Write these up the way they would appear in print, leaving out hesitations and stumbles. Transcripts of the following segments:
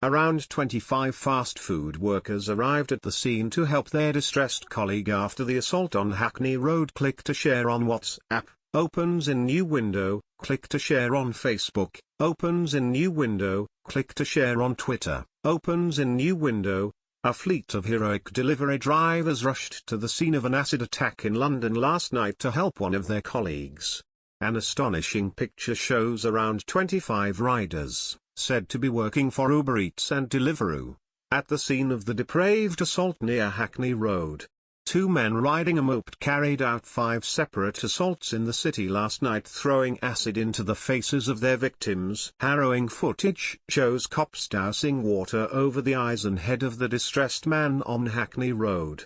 Around 25 fast food workers arrived at the scene to help their distressed colleague after the assault on Hackney Road. Click to share on WhatsApp, opens in new window. Click to share on Facebook, opens in new window. Click to share on Twitter, opens in new window. A fleet of heroic delivery drivers rushed to the scene of an acid attack in London last night to help one of their colleagues. An astonishing picture shows around 25 riders, said to be working for UberEats and Deliveroo, at the scene of the depraved assault near Hackney Road. Two men riding a moped carried out 5 separate assaults in the city last night, throwing acid into the faces of their victims. Harrowing footage shows cops dousing water over the eyes and head of the distressed man on Hackney Road.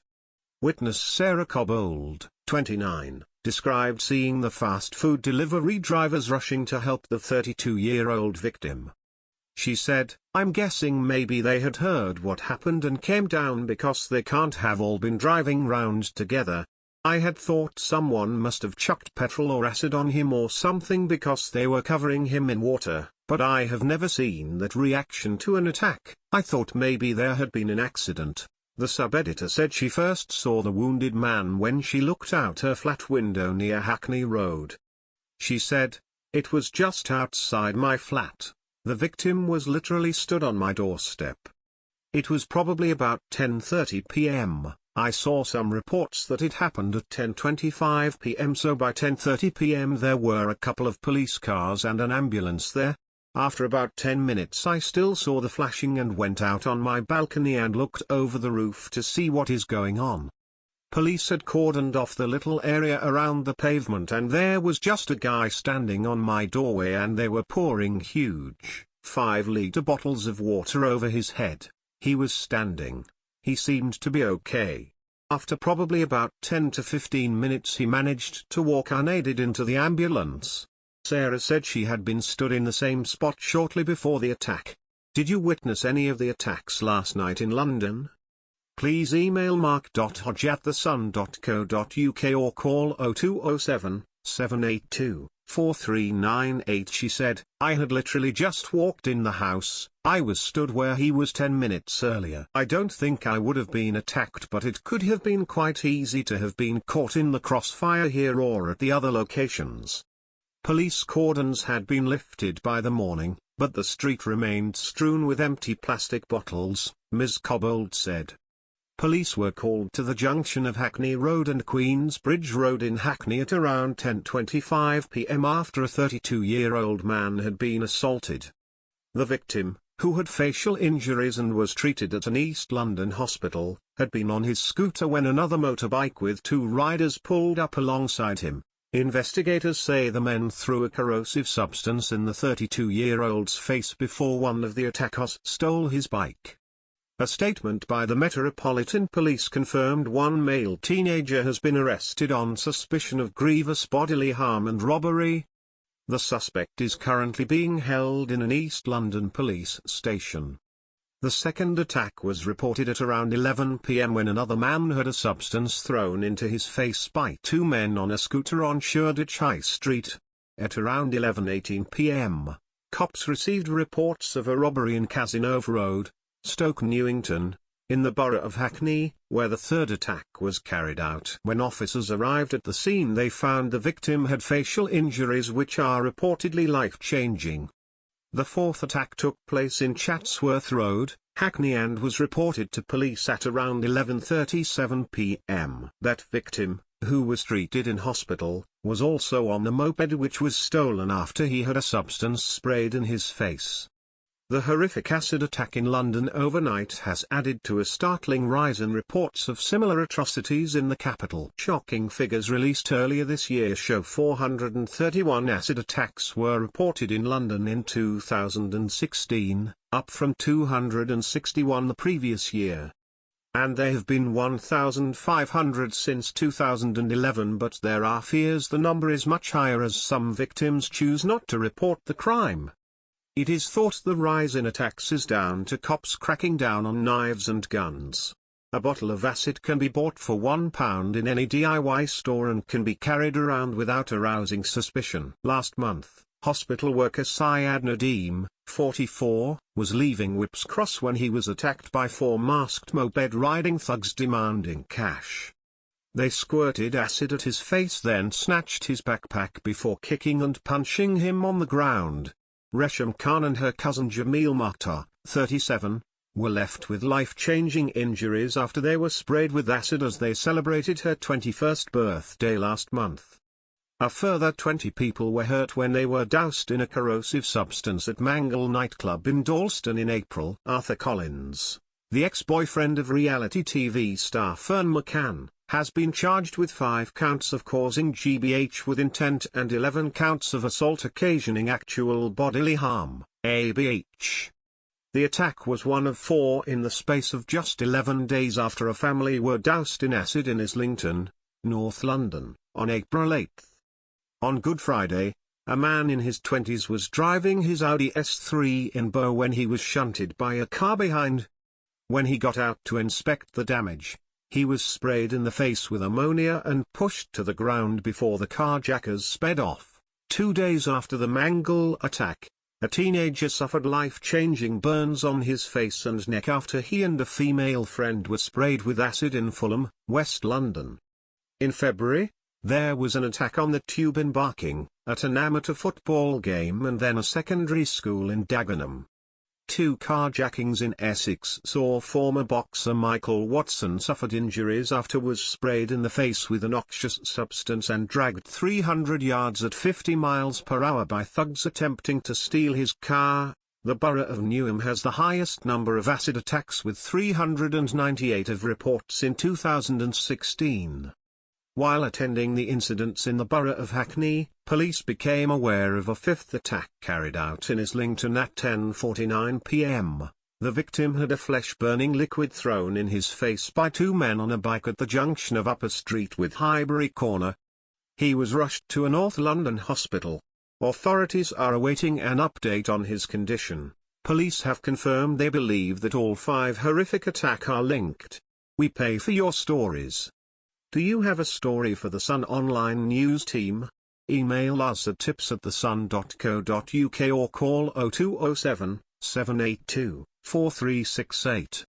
Witness Sarah Cobbold, 29, described seeing the fast food delivery drivers rushing to help the 32-year-old victim. She said, "I'm guessing maybe they had heard what happened and came down because they can't have all been driving round together. I had thought someone must have chucked petrol or acid on him or something because they were covering him in water, but I have never seen that reaction to an attack. I thought maybe there had been an accident." The sub-editor said she first saw the wounded man when she looked out her flat window near Hackney Road. She said, "It was just outside my flat. The victim was literally stood on my doorstep. It was probably about 10:30 p.m. I saw some reports that it happened at 10:25 p.m. so by 10:30 p.m. there were a couple of police cars and an ambulance there. After about 10 minutes I still saw the flashing and went out on my balcony and looked over the roof to see what is going on. Police had cordoned off the little area around the pavement and there was just a guy standing on my doorway and they were pouring huge, 5-liter bottles of water over his head. He was standing. He seemed to be okay. After probably about 10 to 15 minutes he managed to walk unaided into the ambulance." Sarah said she had been stood in the same spot shortly before the attack. Did you witness any of the attacks last night in London? Please email mark.hodge@thesun.co.uk or call 0207 782 4398. She said, "I had literally just walked in the house. I was stood where he was 10 minutes earlier. I don't think I would have been attacked, but it could have been quite easy to have been caught in the crossfire here or at the other locations." Police cordons had been lifted by the morning, but the street remained strewn with empty plastic bottles, Ms. Cobbold said. Police were called to the junction of Hackney Road and Queensbridge Road in Hackney at around 10:25 p.m. after a 32-year-old man had been assaulted. The victim, who had facial injuries and was treated at an East London hospital, had been on his scooter when another motorbike with 2 riders pulled up alongside him. Investigators say the men threw a corrosive substance in the 32-year-old's face before one of the attackers stole his bike. A statement by the Metropolitan Police confirmed one male teenager has been arrested on suspicion of grievous bodily harm and robbery. The suspect is currently being held in an East London police station. The second attack was reported at around 11 p.m. when another man had a substance thrown into his face by 2 men on a scooter on Shoreditch High Street. At around 11:18 p.m., cops received reports of a robbery in Cazenove Road, Stoke Newington, in the borough of Hackney, where the third attack was carried out. When officers arrived at the scene they found the victim had facial injuries which are reportedly life-changing. The fourth attack took place in Chatsworth Road, Hackney and was reported to police at around 11:37 p.m. That victim, who was treated in hospital, was also on the moped which was stolen after he had a substance sprayed in his face. The horrific acid attack in London overnight has added to a startling rise in reports of similar atrocities in the capital. Shocking figures released earlier this year show 431 acid attacks were reported in London in 2016, up from 261 the previous year. And there have been 1,500 since 2011, but there are fears the number is much higher as some victims choose not to report the crime. It is thought the rise in attacks is down to cops cracking down on knives and guns. A bottle of acid can be bought for £1 in any DIY store and can be carried around without arousing suspicion. Last month, hospital worker Syed Nadeem, 44, was leaving Whipps Cross when he was attacked by 4 masked moped-riding thugs demanding cash. They squirted acid at his face, then snatched his backpack before kicking and punching him on the ground. Resham Khan and her cousin Jamil Mukhtar, 37, were left with life-changing injuries after they were sprayed with acid as they celebrated her 21st birthday last month. A further 20 people were hurt when they were doused in a corrosive substance at Mangle nightclub in Dalston in April. Arthur Collins, the ex-boyfriend of reality TV star Fern McCann, has been charged with 5 counts of causing GBH with intent and 11 counts of assault occasioning actual bodily harm, ABH. The attack was one of 4 in the space of just 11 days after a family were doused in acid in Islington, North London, on April 8. On Good Friday, a man in his 20s was driving his Audi S3 in Bow when he was shunted by a car behind. When he got out to inspect the damage, he was sprayed in the face with ammonia and pushed to the ground before the carjackers sped off. 2 days after the Mangle attack, a teenager suffered life-changing burns on his face and neck after he and a female friend were sprayed with acid in Fulham, West London. In February, there was an attack on the Tube in Barking, at an amateur football game and then a secondary school in Dagenham. 2 carjackings in Essex saw former boxer Michael Watson suffered injuries after was sprayed in the face with a noxious substance and dragged 300 yards at 50 miles per hour by thugs attempting to steal his car. The borough of Newham has the highest number of acid attacks with 398 of reports in 2016. While attending the incidents in the borough of Hackney, police became aware of a 5th attack carried out in Islington at 10:49 p.m. The victim had a flesh-burning liquid thrown in his face by 2 men on a bike at the junction of Upper Street with Highbury Corner. He was rushed to a North London hospital. Authorities are awaiting an update on his condition. Police have confirmed they believe that all 5 horrific attacks are linked. We pay for your stories. Do you have a story for the Sun online news team? Email us at tips@thesun.co.uk or call 0207 782 4368.